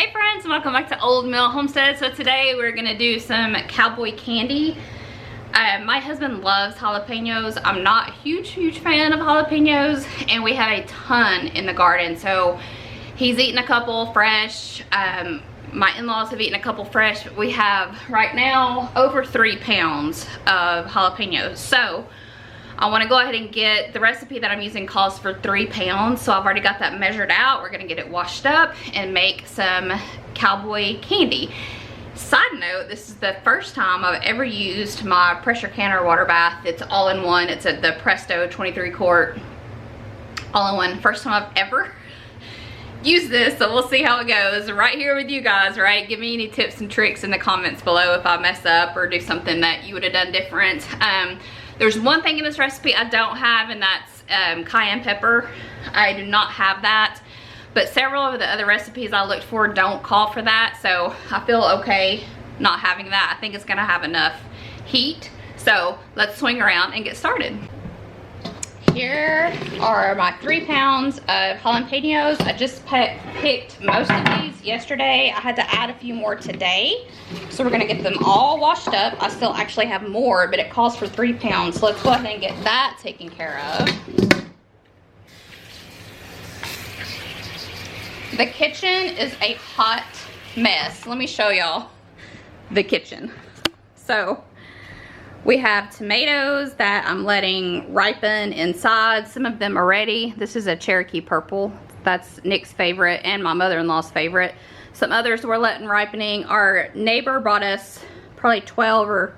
Hey friends, welcome back to Old Mill Homestead. So today we're gonna do some Cowboy candy. My husband loves jalapenos. I'm not a huge fan of jalapenos, and we have a ton in the garden. So he's eaten a couple fresh. My in-laws have eaten a couple fresh. We have right now over 3 pounds of jalapenos. So I want to go ahead and get the recipe that I'm using calls for 3 pounds. So I've already got that measured out. We're going to get it washed up and make some Cowboy candy. Side note, this is the first time I've ever used my Presto Canner water bath. It's all in one. It's the Presto 23 quart all in one. First time I've ever used this, so we'll see how it goes. Right here with you guys, right? Give me any tips and tricks in the comments below if I mess up or do something that you would have done different. There's one thing in this recipe I don't have, and that's cayenne pepper. I do not have that, but several of the other recipes I looked for don't call for that, so I feel okay not having that. I think it's gonna have enough heat. So let's swing around and get started. Here are my 3 pounds of jalapenos. I just picked most of these yesterday. I had to add a few more today. So we're gonna get them all washed up. I still actually have more, but it calls for 3 pounds. So let's go ahead and get that taken care of. The kitchen is a hot mess. Let me show y'all the kitchen. So we have tomatoes that I'm letting ripen inside. Some of them are ready. This is a Cherokee purple. That's Nick's favorite and my mother-in-law's favorite. Some others we're letting ripening. Our neighbor brought us probably 12 or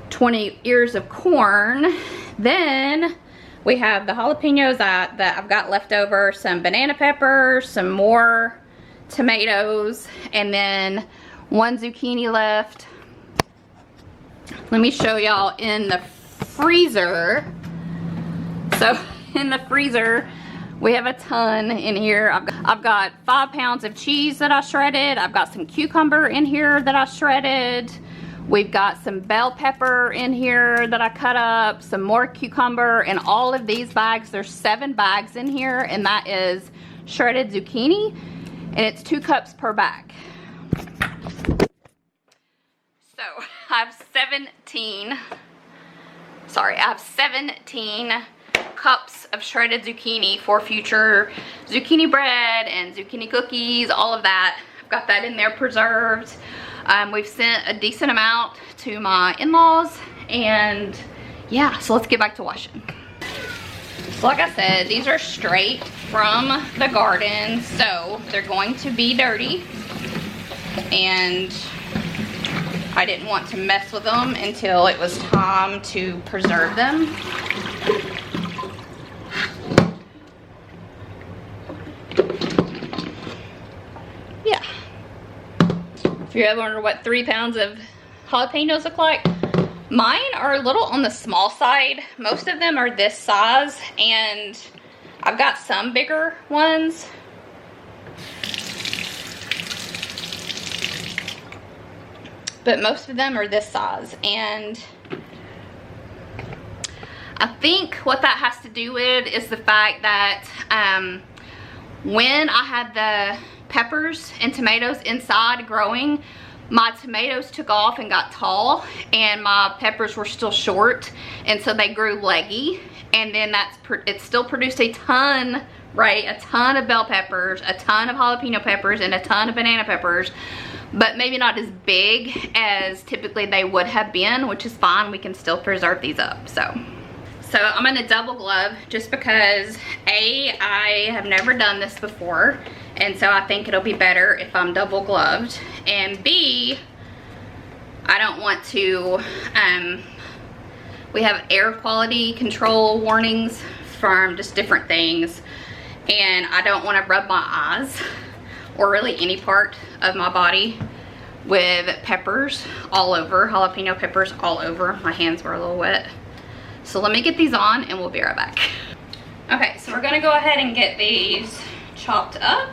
20 ears of corn. Then we have the jalapenos that I've got left over, some banana peppers, some more tomatoes, and then 1 zucchini left. Let me show y'all in the freezer. So in the freezer, we have a ton in here. I've got 5 pounds of cheese that I shredded. I've got some cucumber in here that I shredded. We've got some bell pepper in here that I cut up, some more cucumber, and all of these bags, there's 7 bags in here, and that is shredded zucchini, and it's 2 cups per bag. So I have 17 cups of shredded zucchini for future zucchini bread and zucchini cookies, all of that. I've got that in there preserved. We've sent a decent amount to my in-laws, and yeah, so let's get back to washing. So like I said, these are straight from the garden, so they're going to be dirty, and I didn't want to mess with them until it was time to preserve them. Yeah. If you're ever wondering what 3 pounds of jalapenos look like, mine are a little on the small side. Most of them are this size, and I've got some bigger ones. But most of them are this size, and I think what that has to do with is the fact that when I had the peppers and tomatoes inside growing, my tomatoes took off and got tall, and my peppers were still short, and so they grew leggy, and then it still produced a ton, right? A ton of bell peppers, a ton of jalapeno peppers, and a ton of banana peppers, but maybe not as big as typically they would have been, which is fine. We can still preserve these up. So I'm gonna double glove just because A, I have never done this before, and so I think it'll be better if I'm double gloved, and B, I don't want to, we have air quality control warnings from just different things, and I don't want to rub my eyes or really any part of my body with peppers all over, jalapeno peppers all over. My hands were a little wet. So let me get these on and we'll be right back. Okay, so we're gonna go ahead and get these chopped up.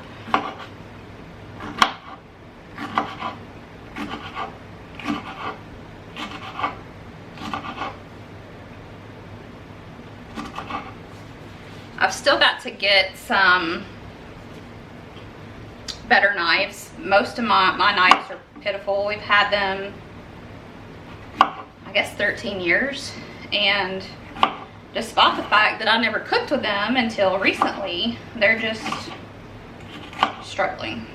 I've still got to get some better knives. Most of my knives are pitiful. We've had them, I guess, 13 years. And despite the fact that I never cooked with them until recently, they're just struggling.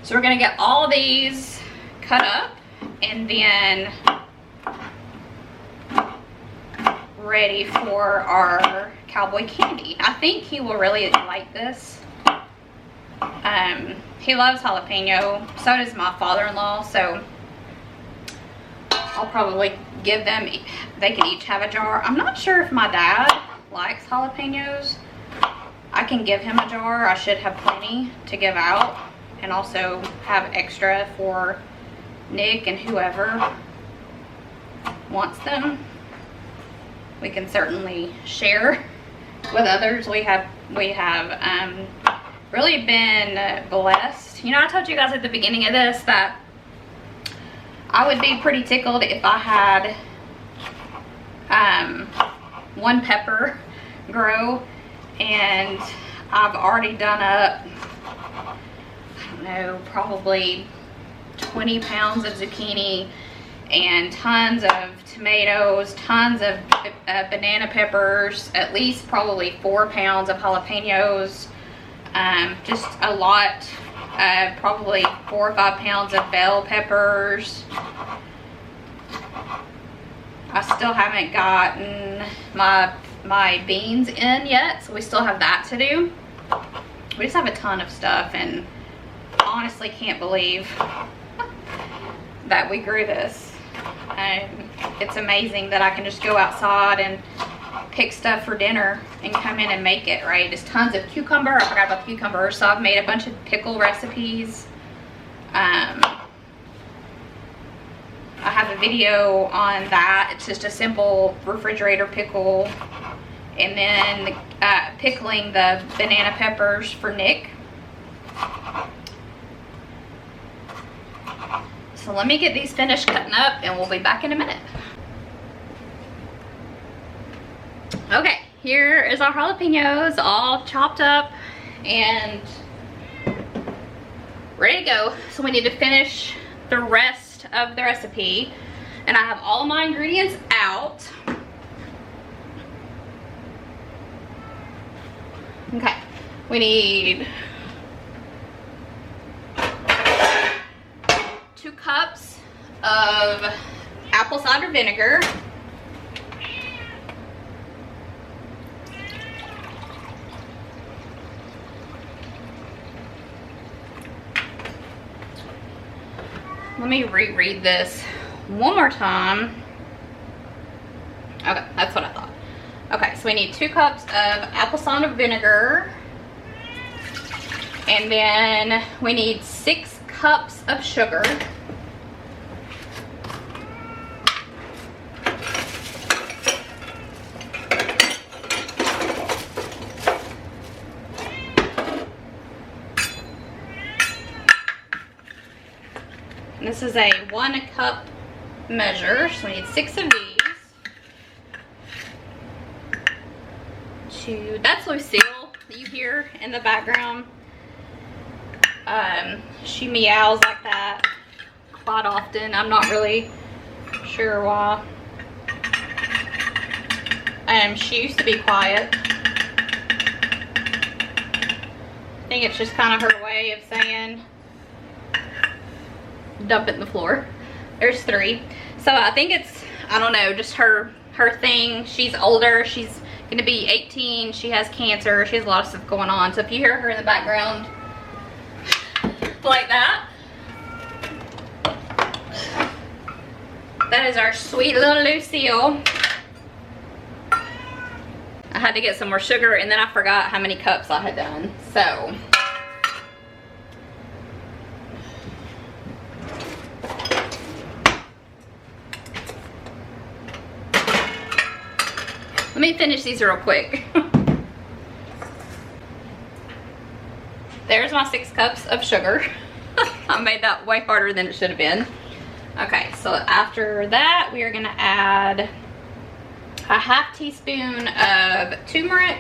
So we're gonna get all these cut up and then ready for our cowboy candy. I think he will really like this. He loves jalapeno, so does my father-in-law, so I'll probably give them, they can each have a jar. I'm not sure if my dad likes jalapenos. I can give him a jar. I should have plenty to give out, and also have extra for Nick and whoever wants them. We can certainly share with others. We have really been blessed. You know, I told you guys at the beginning of this that I would be pretty tickled if I had one pepper grow, and I've already done up, I don't know, probably 20 pounds of zucchini and tons of tomatoes, tons of banana peppers, at least probably 4 pounds of jalapenos, just a lot, probably 4 or 5 pounds of bell peppers. I still haven't gotten my beans in yet, so we still have that to do. We just have a ton of stuff, and honestly can't believe that we grew this. It's amazing that I can just go outside and pick stuff for dinner and come in and make it, right? Just tons of cucumber. I forgot about the cucumber, so I've made a bunch of pickle recipes. I have a video on that. It's just a simple refrigerator pickle, and then pickling the banana peppers for Nick. So let me get these finished cutting up, and we'll be back in a minute. Okay, here is our jalapenos all chopped up and ready to go. So we need to finish the rest of the recipe, and I have all my ingredients out. Okay, we need 2 cups of apple cider vinegar, let me reread this one more time. Okay, that's what I thought. Okay, so we need 2 cups of apple cider vinegar, and then we need 6 cups of sugar. And this is a 1 cup measure, so we need 6 of these. That's Lucille that you hear in the background. She meows like that quite often. I'm not really sure why. She used to be quiet. I think it's just kind of her way of saying dump it in the floor. There's 3. So I think it's, I don't know, just her thing. She's older. She's gonna be 18. She has cancer. She has a lot of stuff going on. So if you hear her in the background like that, that is our sweet little Lucille. I had to get some more sugar, and then I forgot how many cups I had done. So let me finish these real quick. There's my 6 cups of sugar. I made that way harder than it should have been. Okay, so after that, we are gonna add a half teaspoon of turmeric,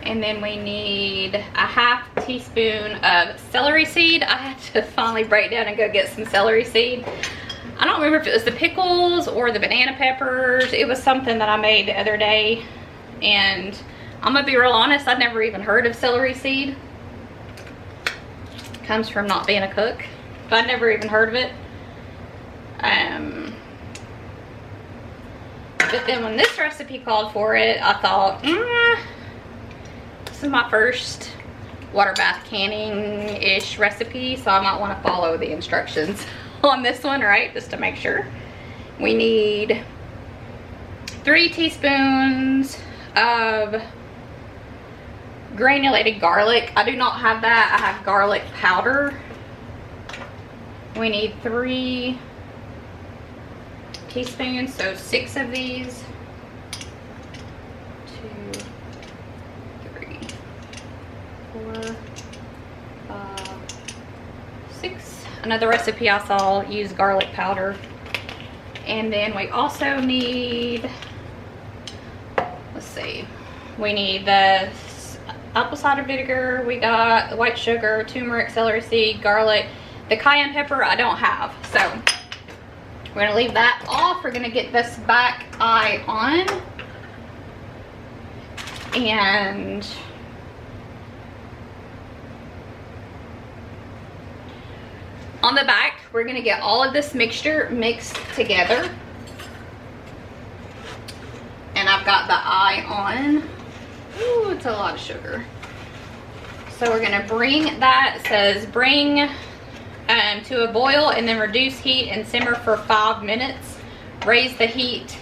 and then we need a half teaspoon of celery seed. I had to finally break down and go get some celery seed. I don't remember if it was the pickles or the banana peppers. It was something that I made the other day, and I'm gonna be real honest, I'd never even heard of celery seed. Comes from not being a cook, but I'd never even heard of it. But then when this recipe called for it, I thought, this is my first water bath canning-ish recipe, so I might want to follow the instructions on this one, right? Just to make sure. We need 3 teaspoons of granulated garlic. I do not have that. I have garlic powder. We need 3 teaspoons, so 6 of these. 2, 3, 4, 5, 6. Another recipe I saw use garlic powder. And then we also need, let's see, we need the apple cider vinegar, we got the white sugar, turmeric, celery seed, garlic. The cayenne pepper I don't have, so we're gonna leave that off. We're gonna get this back eye on, and on the back we're gonna get all of this mixture mixed together. And I've got the eye on. Ooh, it's a lot of sugar. So we're gonna bring that, it says bring to a boil and then reduce heat and simmer for 5 minutes. Raise the heat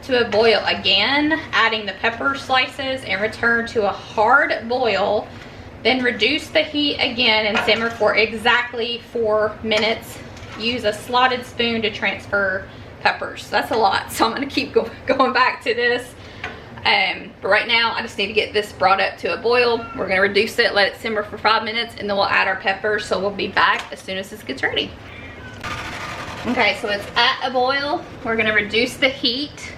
to a boil again, adding the pepper slices, and return to a hard boil. Then reduce the heat again and simmer for exactly 4 minutes. Use a slotted spoon to transfer peppers. That's a lot, so I'm gonna keep going back to this. But right now I just need to get this brought up to a boil. We're gonna reduce it, let it simmer for 5 minutes, and then we'll add our peppers. So we'll be back as soon as this gets ready. Okay, so it's at a boil. We're gonna reduce the heat.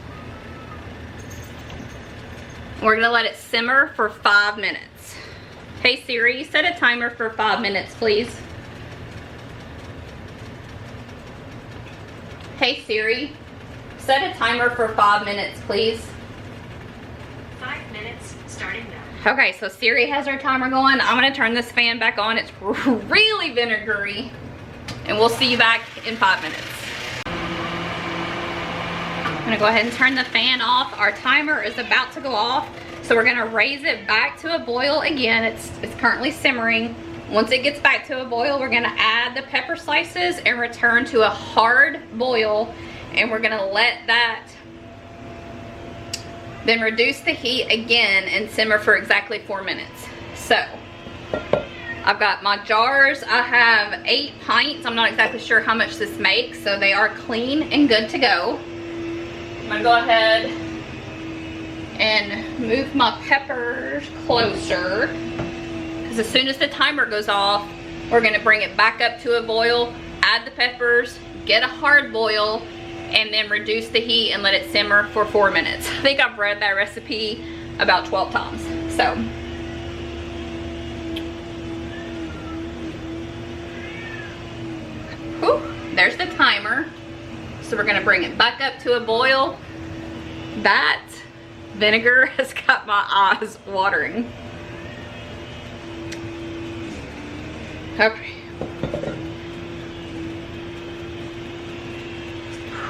We're gonna let it simmer for 5 minutes. Hey Siri, set a timer for 5 minutes, please. Hey Siri, set a timer for 5 minutes, please. 5 minutes starting now. Okay, so Siri has her timer going. I'm gonna turn this fan back on. It's really vinegary. And we'll see you back in 5 minutes. I'm gonna go ahead and turn the fan off. Our timer is about to go off. So we're gonna raise it back to a boil again. It's currently simmering. Once it gets back to a boil, we're gonna add the pepper slices and return to a hard boil. And we're gonna let that, then reduce the heat again and simmer for exactly 4 minutes. So, I've got my jars. I have 8 pints. I'm not exactly sure how much this makes, so they are clean and good to go. I'm gonna go ahead and move my peppers closer, because as soon as the timer goes off, we're gonna bring it back up to a boil, add the peppers, get a hard boil, and then reduce the heat and let it simmer for 4 minutes. I think I've read that recipe about 12 times. So, whew, there's the timer. So we're gonna bring it back up to a boil. That vinegar has got my eyes watering. Okay.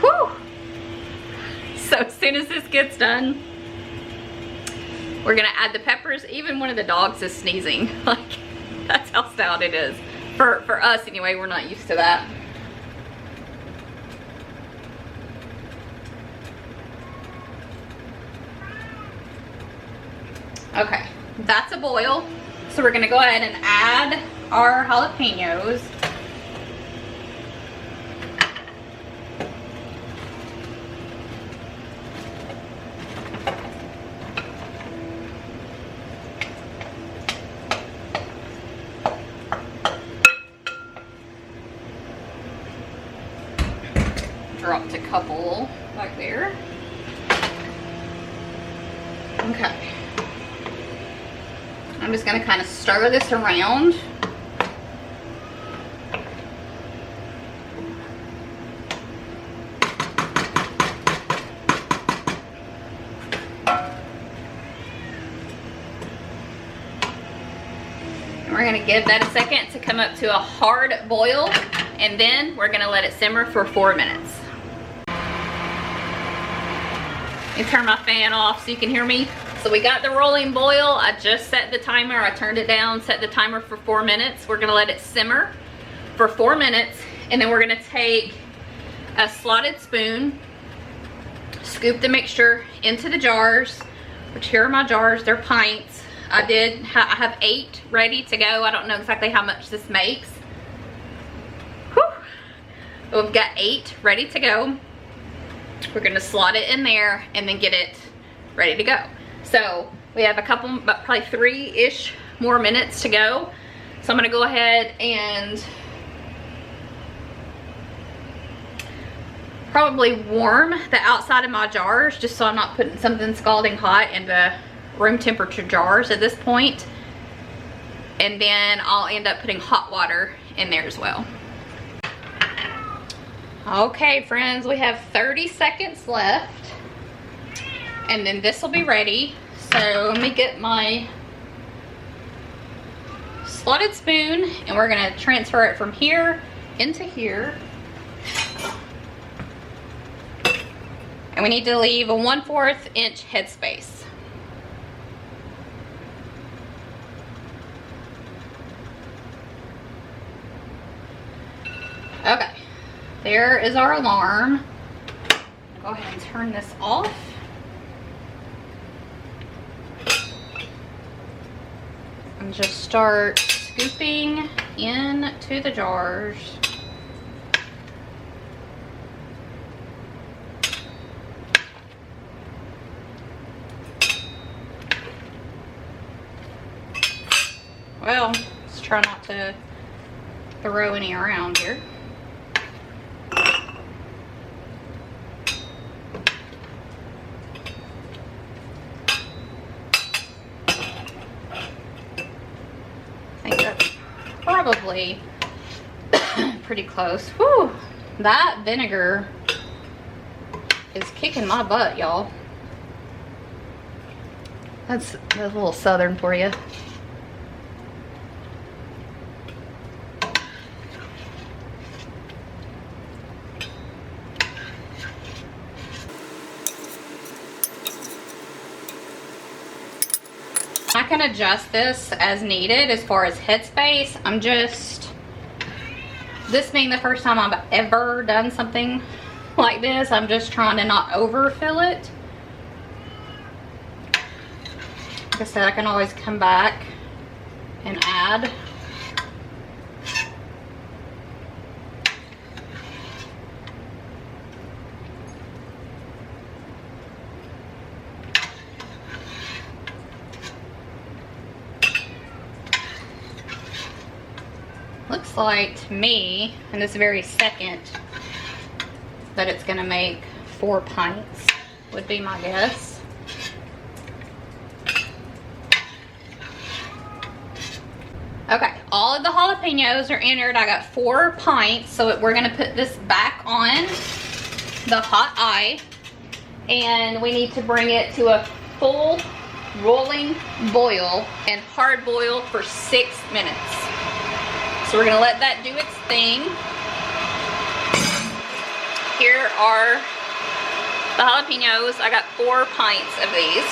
Whew. So as soon as this gets done, we're gonna add the peppers. Even one of the dogs is sneezing. Like, that's how stout it is. For us anyway, we're not used to that. Okay, that's a boil. So we're gonna go ahead and add our jalapenos. dropped a couple back there. Okay. I'm just going to kind of stir this around. We're going to give that a second to come up to a hard boil, and then we're going to let it simmer for 4 minutes. Let me turn my fan off so you can hear me. So we got the rolling boil. I just set the timer. I turned it down, set the timer for 4 minutes. We're going to let it simmer for 4 minutes, and then we're going to take a slotted spoon, scoop the mixture into the jars, which here are my jars. They're pints. I have 8 ready to go. I don't know exactly how much this makes. Whew. We've got 8 ready to go. We're gonna slot it in there and then get it ready to go. So we have a couple, about probably 3-ish more minutes to go. So I'm gonna go ahead and probably warm the outside of my jars, just so I'm not putting something scalding hot into room temperature jars at this point. And then I'll end up putting hot water in there as well. Okay friends, we have 30 seconds left and then this will be ready. So let me get my slotted spoon and we're gonna transfer it from here into here. And we need to leave a 1/4 inch headspace. Okay, there is our alarm. Go ahead and turn this off. And just start scooping into the jars. Well, let's try not to throw any around here. I think that's probably pretty close. Whew, that vinegar is kicking my butt, y'all. That's a little southern for you. I can adjust this as needed as far as headspace. I'm just, this being the first time I've ever done something like this, I'm just trying to not overfill it. Like I said, I can always come back and add. Looks like to me, in this very second, that it's gonna make 4 pints, would be my guess. Okay, all of the jalapenos are entered. I got 4 pints, so we're gonna put this back on the hot eye, and we need to bring it to a full rolling boil and hard boil for 6 minutes. So we're gonna let that do its thing. Here are the jalapenos. I got 4 pints of these.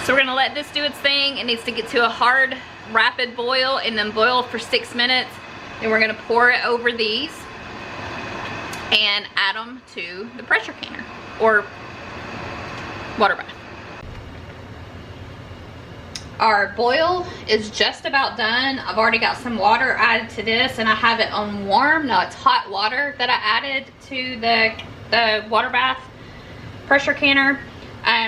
So we're gonna let this do its thing. It needs to get to a hard, rapid boil and then boil for 6 minutes. Then we're gonna pour it over these and add them to the pressure canner or water bath. Our boil is just about done. I've already got some water added to this and I have it on warm. Now it's hot water that I added to the water bath pressure canner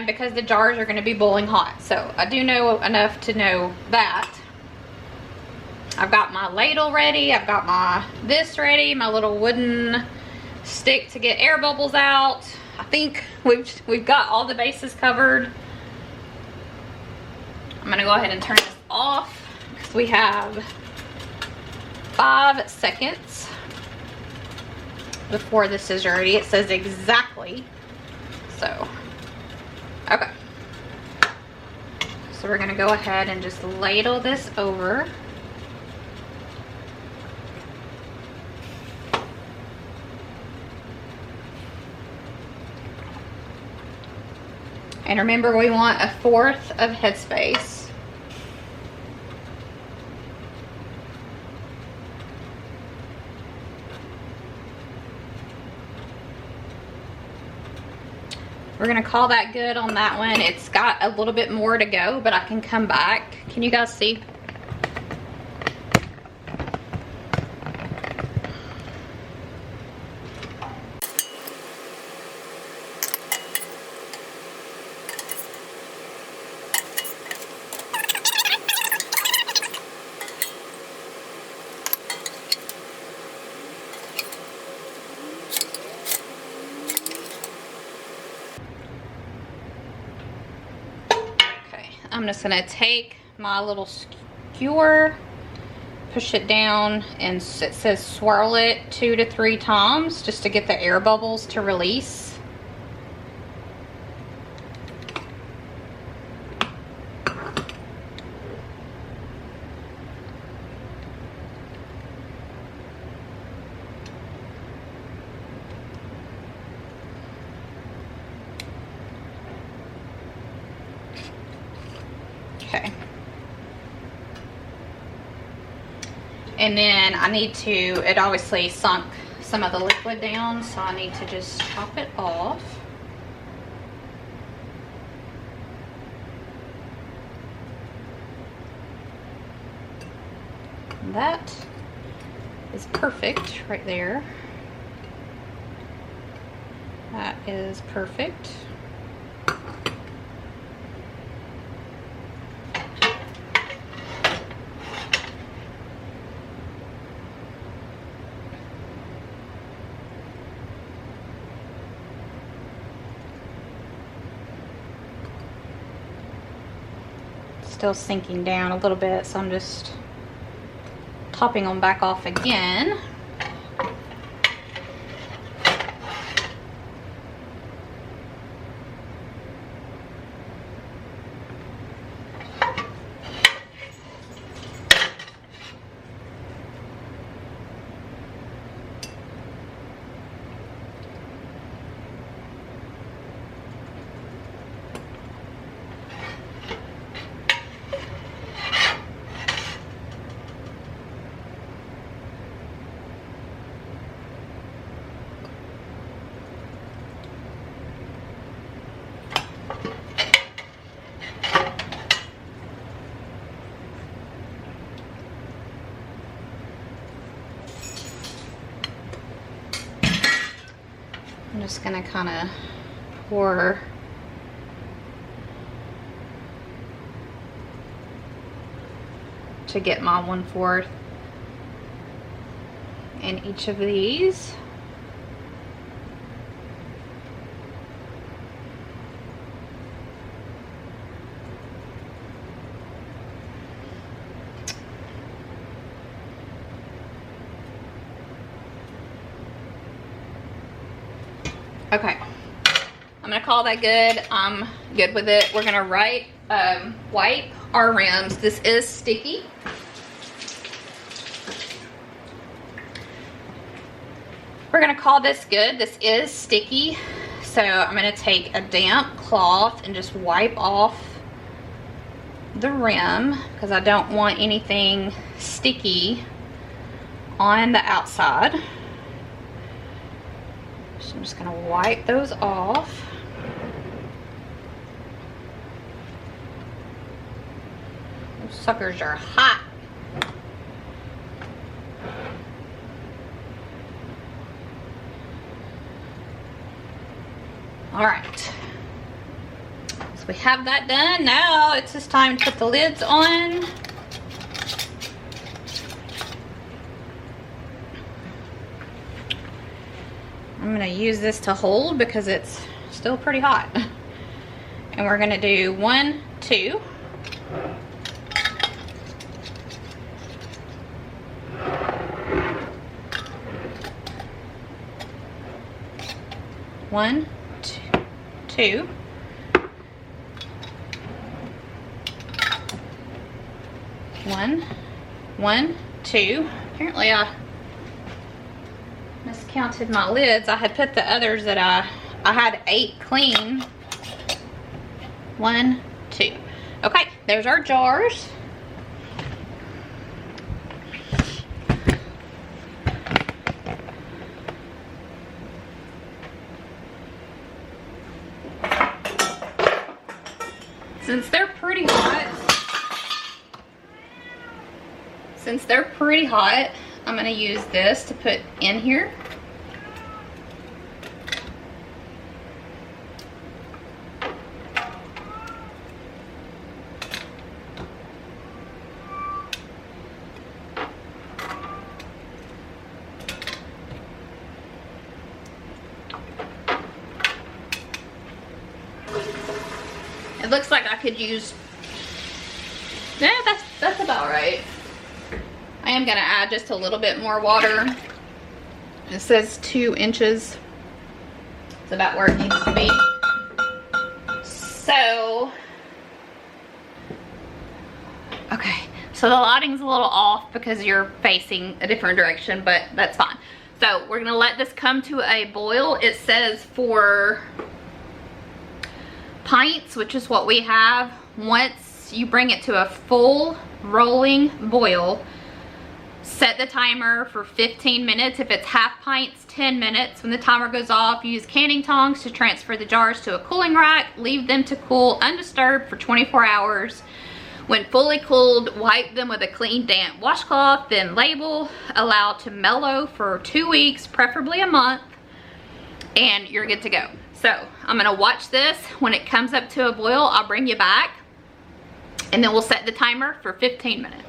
because the jars are gonna be boiling hot. So I do know enough to know that. I've got my ladle ready. I've got this ready, my little wooden stick to get air bubbles out. I think we've got all the bases covered. I'm gonna go ahead and turn this off because we have 5 seconds before this is ready. It says exactly. So, okay. So we're gonna go ahead and just ladle this over. And remember, we want 1/4 of headspace. We're gonna call that good on that one. It's got a little bit more to go, but I can come back. Can you guys see? I'm just gonna take my little skewer, push it down, and it says swirl it 2 to 3 times just to get the air bubbles to release. Okay. And then I need to, it obviously sunk some of the liquid down, so I need to just top it off. And that is perfect right there. That is perfect. Still sinking down a little bit, so I'm just topping them back off again. I'm just gonna kind of pour to get my 1/4 in each of these. Okay, I'm gonna call that good. I'm good with it. We're gonna wipe our rims. This is sticky. We're gonna call this good. This is sticky. So I'm gonna take a damp cloth and just wipe off the rim because I don't want anything sticky on the outside. So I'm just gonna wipe those off. Those suckers are hot. All right, so we have that done. Now it's just time to put the lids on. I'm gonna use this to hold because it's still pretty hot. And we're gonna do 1, 2. One, two. One, two. Apparently I miscounted my lids. I had put the others that I had 8 clean. 1, 2. Okay, there's our jars. Since they're pretty hot, I'm going to use this to put in here. It looks like I could use, yeah, that's about right. I am gonna add just a little bit more water. It says 2 inches. It's about where it needs to be. So, okay, so the lighting's a little off because you're facing a different direction, but that's fine. So we're gonna let this come to a boil. It says for pints, which is what we have, once you bring it to a full rolling boil, set the timer for 15 minutes. If it's half pints, 10 minutes. When the timer goes off, use canning tongs to transfer the jars to a cooling rack. Leave them to cool undisturbed for 24 hours. When fully cooled, wipe them with a clean, damp washcloth, then label. Allow to mellow for 2 weeks, preferably a month, and you're good to go. So I'm gonna watch this. When it comes up to a boil, I'll bring you back, and then we'll set the timer for 15 minutes.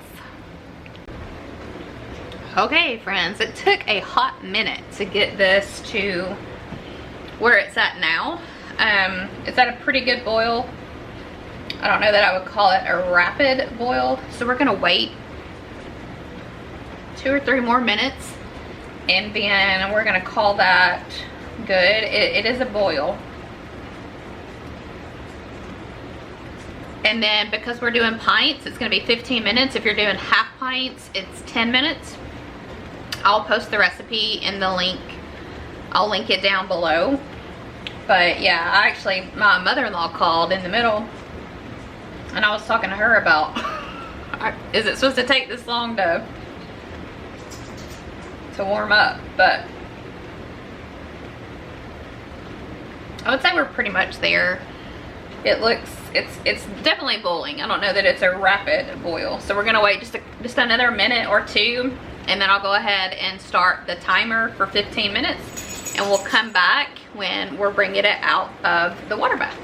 Okay, friends, it took a hot minute to get this to where it's at now. It's at a pretty good boil. I don't know that I would call it a rapid boil, so we're gonna wait 2 or 3 more minutes, and then we're gonna call that good. It is a boil. And then because we're doing pints, it's gonna be 15 minutes. If you're doing half pints, it's 10 minutes. I'll post the recipe in the link. I'll link it down below. But yeah, my mother-in-law called in the middle, and I was talking to her about, is it supposed to take this long to warm up? But I would say we're pretty much there. It's definitely boiling. I don't know that it's a rapid boil. So we're gonna wait just another minute or 2, and then I'll go ahead and start the timer for 15 minutes, and we'll come back when we're bringing it out of the water bath.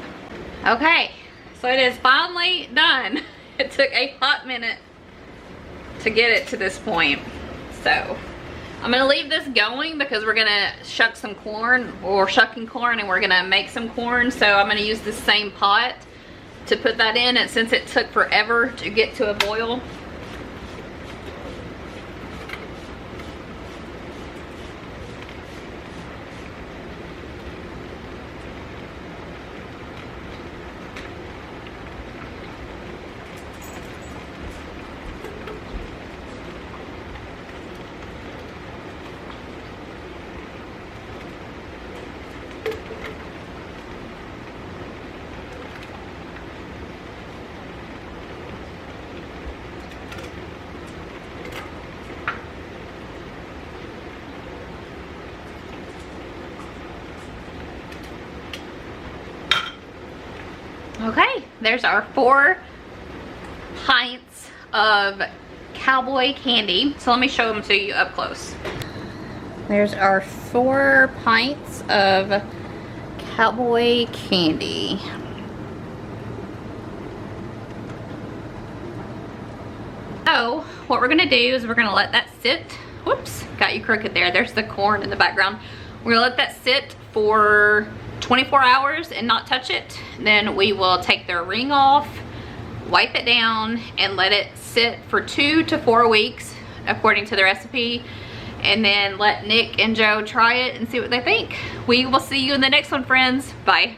Okay, so it is finally done. It took a hot minute to get it to this point. So I'm gonna leave this going because we're gonna shuck some corn, or shucking corn, and we're gonna make some corn. So I'm gonna use the same pot to put that in, and since it took forever to get to a boil, okay, there's our 4 pints of Cowboy candy. So let me show them to you up close. There's our 4 pints of Cowboy candy. So what we're gonna do is we're gonna let that sit. Whoops, got you crooked there. There's the corn in the background. We're gonna let that sit for 24 hours and not touch it. Then we will take the ring off, wipe it down, and let it sit for 2 to 4 weeks according to the recipe, and then let Nick and Joe try it and see what they think. We will see you in the next one, friends. Bye.